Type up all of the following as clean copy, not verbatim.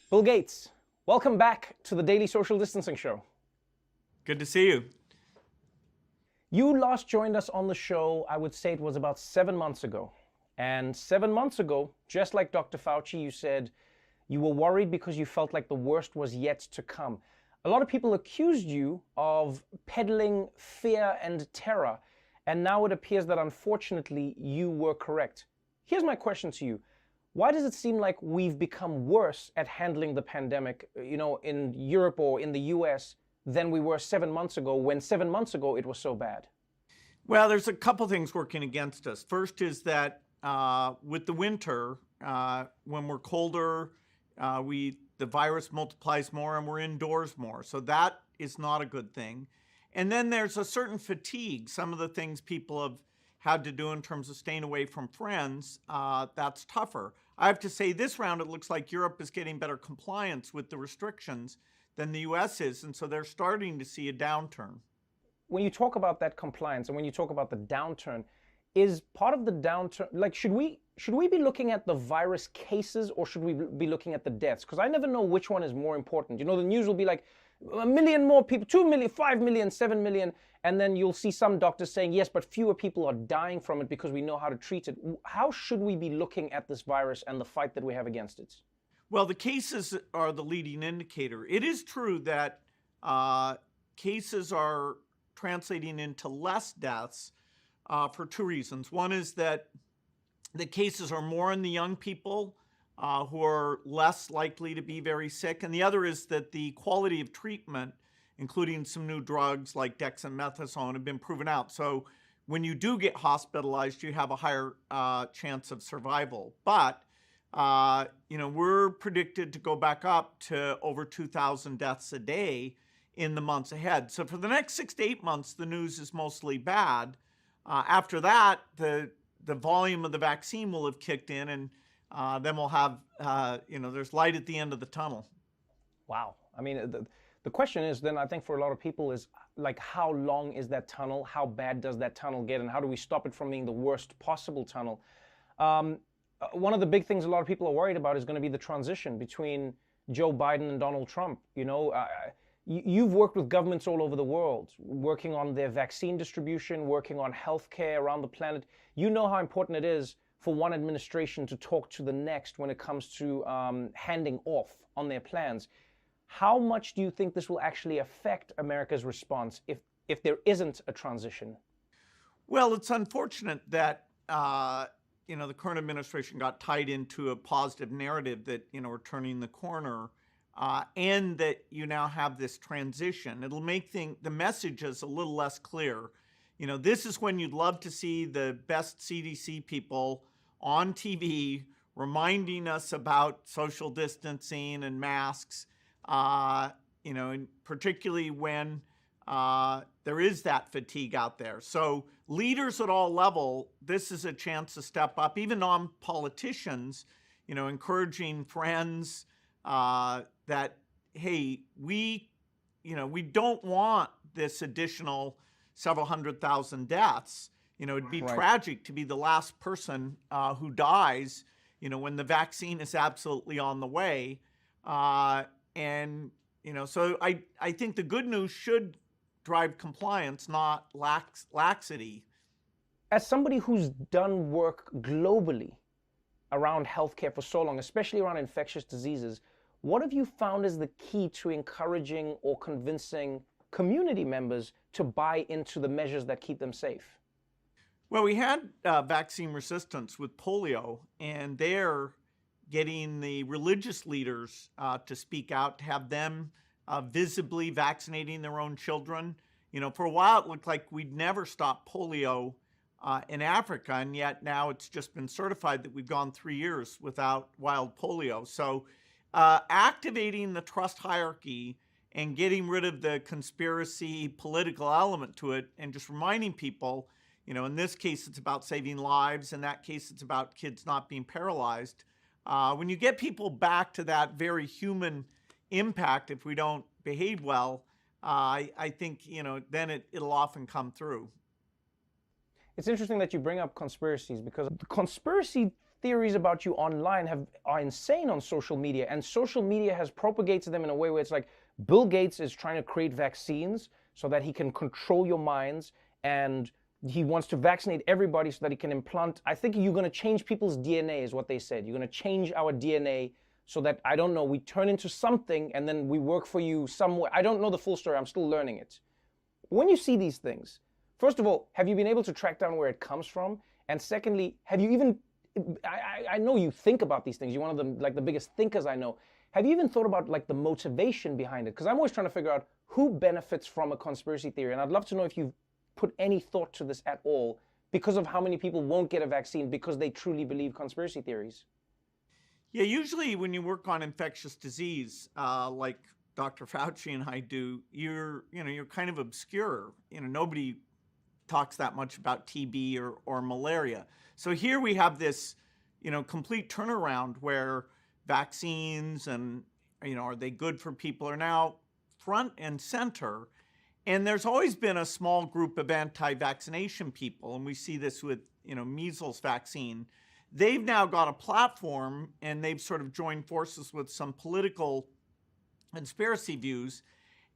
Bill Gates, welcome back to the Daily Social Distancing Show. Good to see you. You last joined us on the show, I would say it was about 7 months ago. And 7 months ago, just like Dr. Fauci, you said you were worried because you felt like the worst was yet to come. A lot of people accused you of peddling fear and terror, and now it appears that unfortunately you were correct. Here's my question to you. Why does it seem like we've become worse at handling the pandemic, in Europe or in the US than we were 7 months ago, when 7 months ago it was so bad? Well, there's a couple things working against us. First is that with the winter, when we're colder, the virus multiplies more and we're indoors more. So that is not a good thing. And then there's a certain fatigue. Some of the things people have had to do in terms of staying away from friends, that's tougher. I have to say this round, it looks like Europe is getting better compliance with the restrictions than the US is. And so they're starting to see a downturn. When you talk about that compliance and when you talk about the downturn, is part of the downturn, like, should we be looking at the virus cases or should we be looking at the deaths? Because I never know which one is more important. The news will be like 1 million more people, 2 million, 5 million, 7 million. And then you'll see some doctors saying, yes, but fewer people are dying from it because we know how to treat it. How should we be looking at this virus and the fight that we have against it? Well, the cases are the leading indicator. It is true that cases are translating into less deaths for two reasons. One is that the cases are more in the young people who are less likely to be very sick. And the other is that the quality of treatment, including some new drugs like dexamethasone, have been proven out. So when you do get hospitalized, you have a higher chance of survival. But, we're predicted to go back up to over 2,000 deaths a day in the months ahead. So for the next 6 to 8 months, the news is mostly bad. After that, the volume of the vaccine will have kicked in, and then we'll have, there's light at the end of the tunnel. Wow. I mean, the question is then, I think for a lot of people, is like, how long is that tunnel? How bad does that tunnel get? And how do we stop it from being the worst possible tunnel? One of the big things a lot of people are worried about is going to be the transition between Joe Biden and Donald Trump. You've worked with governments all over the world, working on their vaccine distribution, working on healthcare around the planet. You know how important it is for one administration to talk to the next when it comes to handing off on their plans. How much do you think this will actually affect America's response if there isn't a transition? Well, it's unfortunate that the current administration got tied into a positive narrative that we're turning the corner, and that you now have this transition. It'll make the messages a little less clear. This is when you'd love to see the best CDC people on TV reminding us about social distancing and masks. And particularly when there is that fatigue out there. So leaders at all level, this is a chance to step up, even non-politicians, encouraging friends that, hey, we don't want this additional several 100,000 deaths. It'd be tragic to be the last person who dies, when the vaccine is absolutely on the way. So I think the good news should drive compliance, not laxity. As somebody who's done work globally around healthcare for so long, especially around infectious diseases, what have you found is the key to encouraging or convincing community members to buy into the measures that keep them safe? Well, we had vaccine resistance with polio, and they're getting the religious leaders to speak out, to have them visibly vaccinating their own children. For a while, it looked like we'd never stop polio in Africa, and yet now it's just been certified that we've gone 3 years without wild polio. So activating the trust hierarchy and getting rid of the conspiracy political element to it, and just reminding people, in this case, it's about saving lives. In that case, it's about kids not being paralyzed. When you get people back to that very human impact, if we don't behave well, I think, then it'll often come through. It's interesting that you bring up conspiracies, because the conspiracy theories about you online are insane on social media, and social media has propagated them in a way where it's like Bill Gates is trying to create vaccines so that he can control your minds, and he wants to vaccinate everybody so that he can implant. I think you're going to change people's DNA, is what they said. You're going to change our DNA so that, I don't know, we turn into something and then we work for you somewhere. I don't know the full story. I'm still learning it. When you see these things, first of all, have you been able to track down where it comes from? And secondly, have you even, I know you think about these things. You're one of the, like, the biggest thinkers I know. Have you even thought about like the motivation behind it? Because I'm always trying to figure out who benefits from a conspiracy theory. And I'd love to know if you've put any thought to this at all, because of how many people won't get a vaccine because they truly believe conspiracy theories. Yeah, usually when you work on infectious disease, like Dr. Fauci and I do, you're kind of obscure. Nobody talks that much about TB or malaria. So here we have this, complete turnaround where vaccines and, are they good for people, are now front and center. And there's always been a small group of anti-vaccination people, and we see this with, measles vaccine. They've now got a platform, and they've sort of joined forces with some political conspiracy views.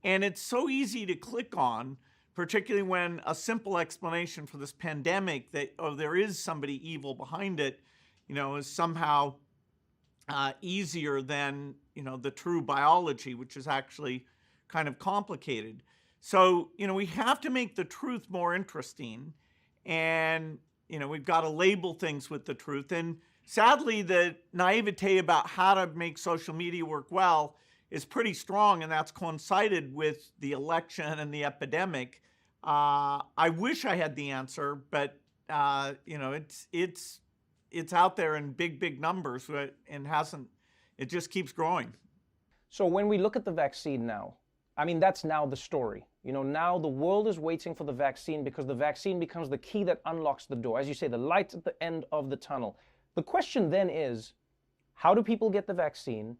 And it's so easy to click on, particularly when a simple explanation for this pandemic that, oh, there is somebody evil behind it, is somehow easier than, the true biology, which is actually kind of complicated. So, we have to make the truth more interesting, and, we've got to label things with the truth. And sadly, the naivete about how to make social media work well is pretty strong, and that's coincided with the election and the epidemic. I wish I had the answer, but, it's out there in big numbers, and it just keeps growing. So when we look at the vaccine now, I mean, that's now the story. Now the world is waiting for the vaccine because the vaccine becomes the key that unlocks the door. As you say, the light at the end of the tunnel. The question then is, how do people get the vaccine?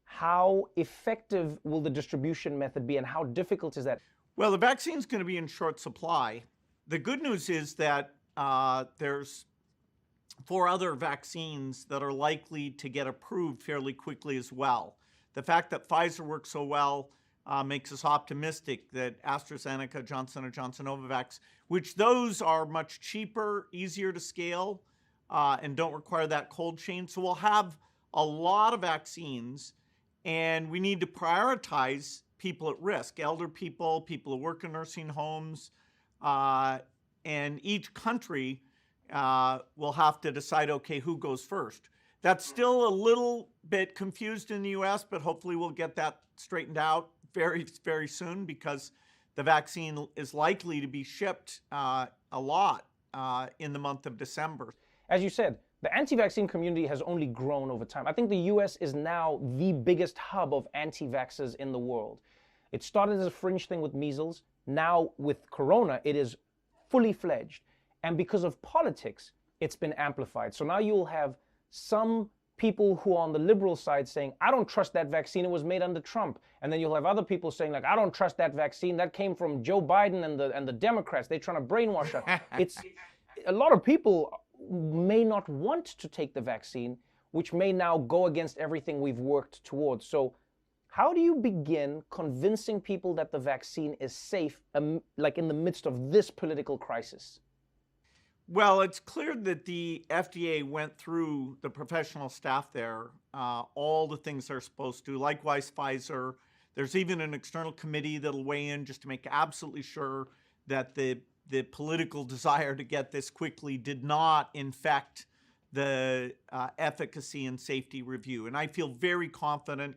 How effective will the distribution method be, and how difficult is that? Well, the vaccine's going to be in short supply. The good news is that there's 4 other vaccines that are likely to get approved fairly quickly as well. The fact that Pfizer works so well makes us optimistic that AstraZeneca, Johnson & Johnson, Novavax, which those are much cheaper, easier to scale, and don't require that cold chain. So we'll have a lot of vaccines, and we need to prioritize people at risk, elder people, people who work in nursing homes, and each country will have to decide, okay, who goes first. That's still a little bit confused in the US, but hopefully we'll get that straightened out very, very soon, because the vaccine is likely to be shipped a lot in the month of December. As you said, the anti-vaccine community has only grown over time. I think the US is now the biggest hub of anti-vaxxers in the world. It started as a fringe thing with measles. Now with corona, it is fully fledged. And because of politics, it's been amplified. So now you'll have some people who are on the liberal side saying, I don't trust that vaccine, it was made under Trump. And then you'll have other people saying, like, I don't trust that vaccine, that came from Joe Biden and the Democrats, they're trying to brainwash us. It's a lot of people may not want to take the vaccine, which may now go against everything we've worked towards. So how do you begin convincing people that the vaccine is safe, like in the midst of this political crisis? Well, it's clear that the FDA went through the professional staff there, all the things they're supposed to. Likewise, Pfizer. There's even an external committee that'll weigh in just to make absolutely sure that the political desire to get this quickly did not infect the efficacy and safety review. And I feel very confident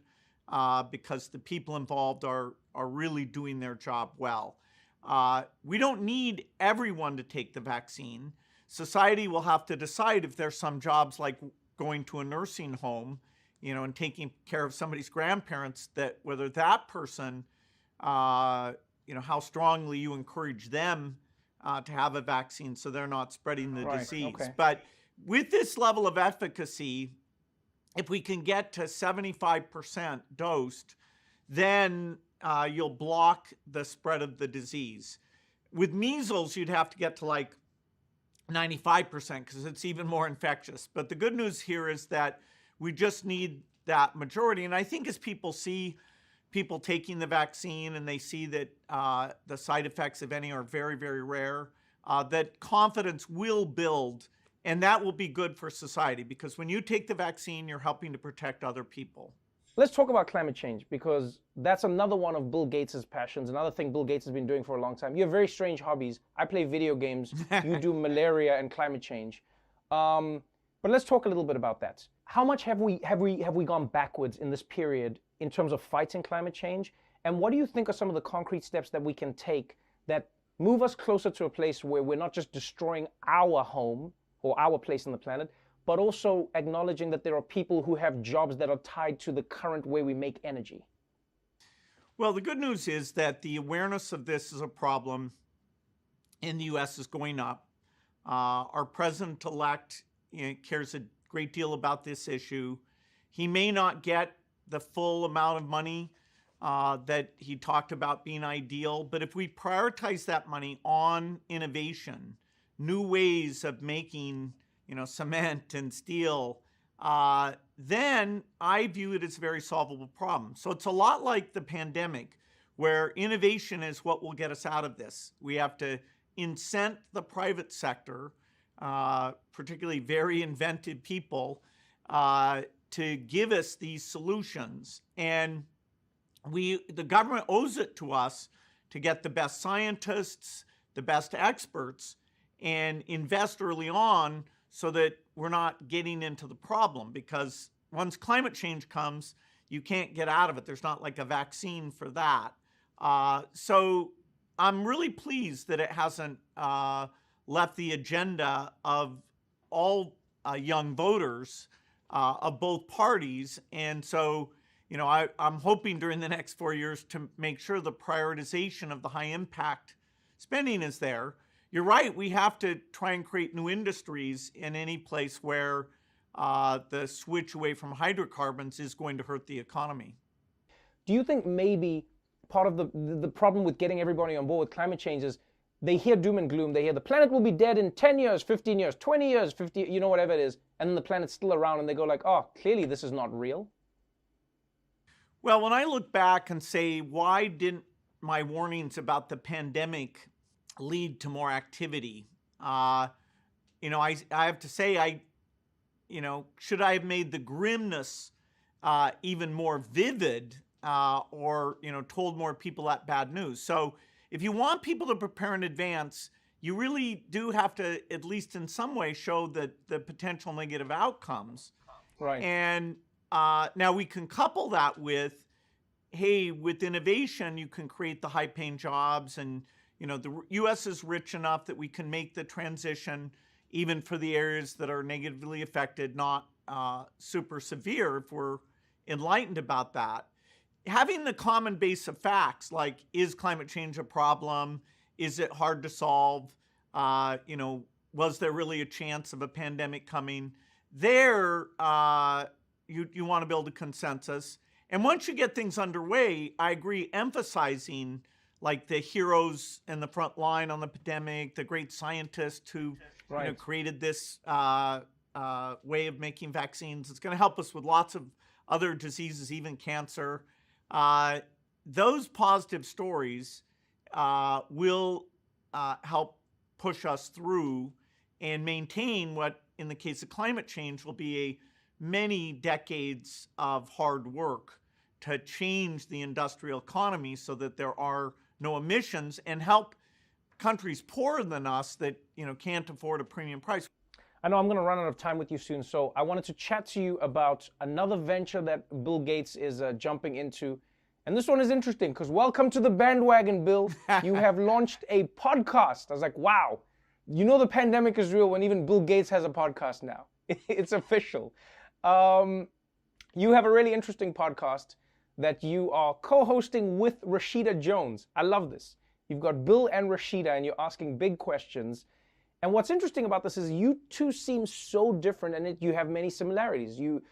because the people involved are really doing their job well. We don't need everyone to take the vaccine. Society will have to decide if there's some jobs like going to a nursing home, and taking care of somebody's grandparents, that whether that person, how strongly you encourage them to have a vaccine so they're not spreading the disease. Okay. But with this level of efficacy, if we can get to 75% dosed, then you'll block the spread of the disease. With measles, you'd have to get to like 95% because it's even more infectious. But the good news here is that we just need that majority. And I think as people see people taking the vaccine and they see that the side effects, if any, are very, very rare, that confidence will build, and that will be good for society, because when you take the vaccine, you're helping to protect other people. Let's talk about climate change, because that's another one of Bill Gates' passions, another thing Bill Gates has been doing for a long time. You have very strange hobbies. I play video games. You do malaria and climate change. But let's talk a little bit about that. How much have we gone backwards in this period in terms of fighting climate change? And what do you think are some of the concrete steps that we can take that move us closer to a place where we're not just destroying our home or our place on the planet, but also acknowledging that there are people who have jobs that are tied to the current way we make energy? Well, the good news is that the awareness of this as a problem in the U.S. is going up. Our president-elect cares a great deal about this issue. He may not get the full amount of money that he talked about being ideal, but if we prioritize that money on innovation, new ways of making cement and steel, then I view it as a very solvable problem. So it's a lot like the pandemic, where innovation is what will get us out of this. We have to incent the private sector, particularly very inventive people, to give us these solutions. And the government owes it to us to get the best scientists, the best experts, and invest early on so that we're not getting into the problem. Because once climate change comes, you can't get out of it. There's not like a vaccine for that. So I'm really pleased that it hasn't left the agenda of all young voters of both parties. And so, I'm hoping during the next 4 years to make sure the prioritization of the high impact spending is there. You're right, we have to try and create new industries in any place where the switch away from hydrocarbons is going to hurt the economy. Do you think maybe part of the problem with getting everybody on board with climate change is they hear doom and gloom, they hear the planet will be dead in 10 years, 15 years, 20 years, 50, whatever it is, and then the planet's still around and they go like, oh, clearly this is not real? Well, when I look back and say, why didn't my warnings about the pandemic lead to more activity? I have to say, should I have made the grimness even more vivid, or told more people that bad news? So if you want people to prepare in advance, you really do have to, at least in some way, show the potential negative outcomes. Right. And now we can couple that with, hey, with innovation, you can create the high-paying jobs, and the U.S. is rich enough that we can make the transition, even for the areas that are negatively affected, not super severe, if we're enlightened about that. Having the common base of facts, like, is climate change a problem? Is it hard to solve? Was there really a chance of a pandemic coming? There, you want to build a consensus. And once you get things underway, I agree, emphasizing like the heroes in the front line on the pandemic, the great scientists who created this way of making vaccines. It's going to help us with lots of other diseases, even cancer. Those positive stories will help push us through and maintain what, in the case of climate change, will be many decades of hard work to change the industrial economy so that there are no emissions, and help countries poorer than us that can't afford a premium price. I know I'm going to run out of time with you soon, so I wanted to chat to you about another venture that Bill Gates is jumping into. And this one is interesting because welcome to the bandwagon, Bill. You have launched a podcast. I was like, wow, the pandemic is real when even Bill Gates has a podcast now. It's official. You have a really interesting podcast that you are co-hosting with Rashida Jones. I love this. You've got Bill and Rashida and you're asking big questions. And what's interesting about this is you two seem so different, and you have many similarities. You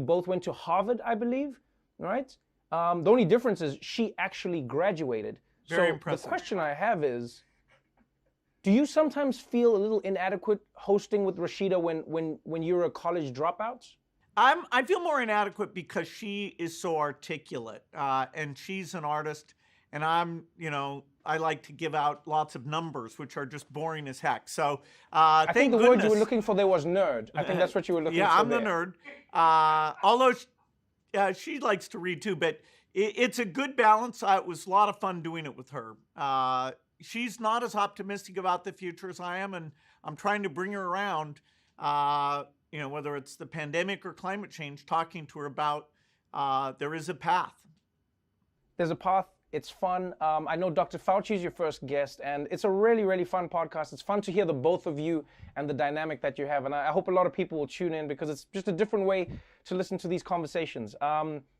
both went to Harvard, I believe, right? The only difference is she actually graduated. Very so impressive. The question I have is, Do you sometimes feel a little inadequate hosting with Rashida when you're a college dropout? I feel more inadequate because she is so articulate, and she's an artist, and I like to give out lots of numbers, which are just boring as heck. So I think thank the goodness. word you were looking for there was nerd. I think that's what you were looking for. Yeah, I'm there. the nerd. Although she likes to read too, but it's a good balance. It was a lot of fun doing it with her. She's not as optimistic about the future as I am, and I'm trying to bring her around. Whether it's the pandemic or climate change, talking to her about there is a path. There's a path. It's fun. I know Dr. Fauci is your first guest, and it's a really, really fun podcast. It's fun to hear the both of you and the dynamic that you have, and I hope a lot of people will tune in because it's just a different way to listen to these conversations.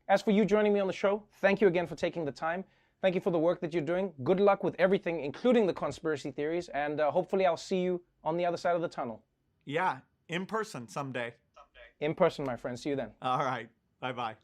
As for you joining me on the show, thank you again for taking the time. Thank you for the work that you're doing. Good luck with everything, including the conspiracy theories, and hopefully I'll see you on the other side of the tunnel. Yeah, in person someday. In person, my friend. See you then. All right. Bye-bye.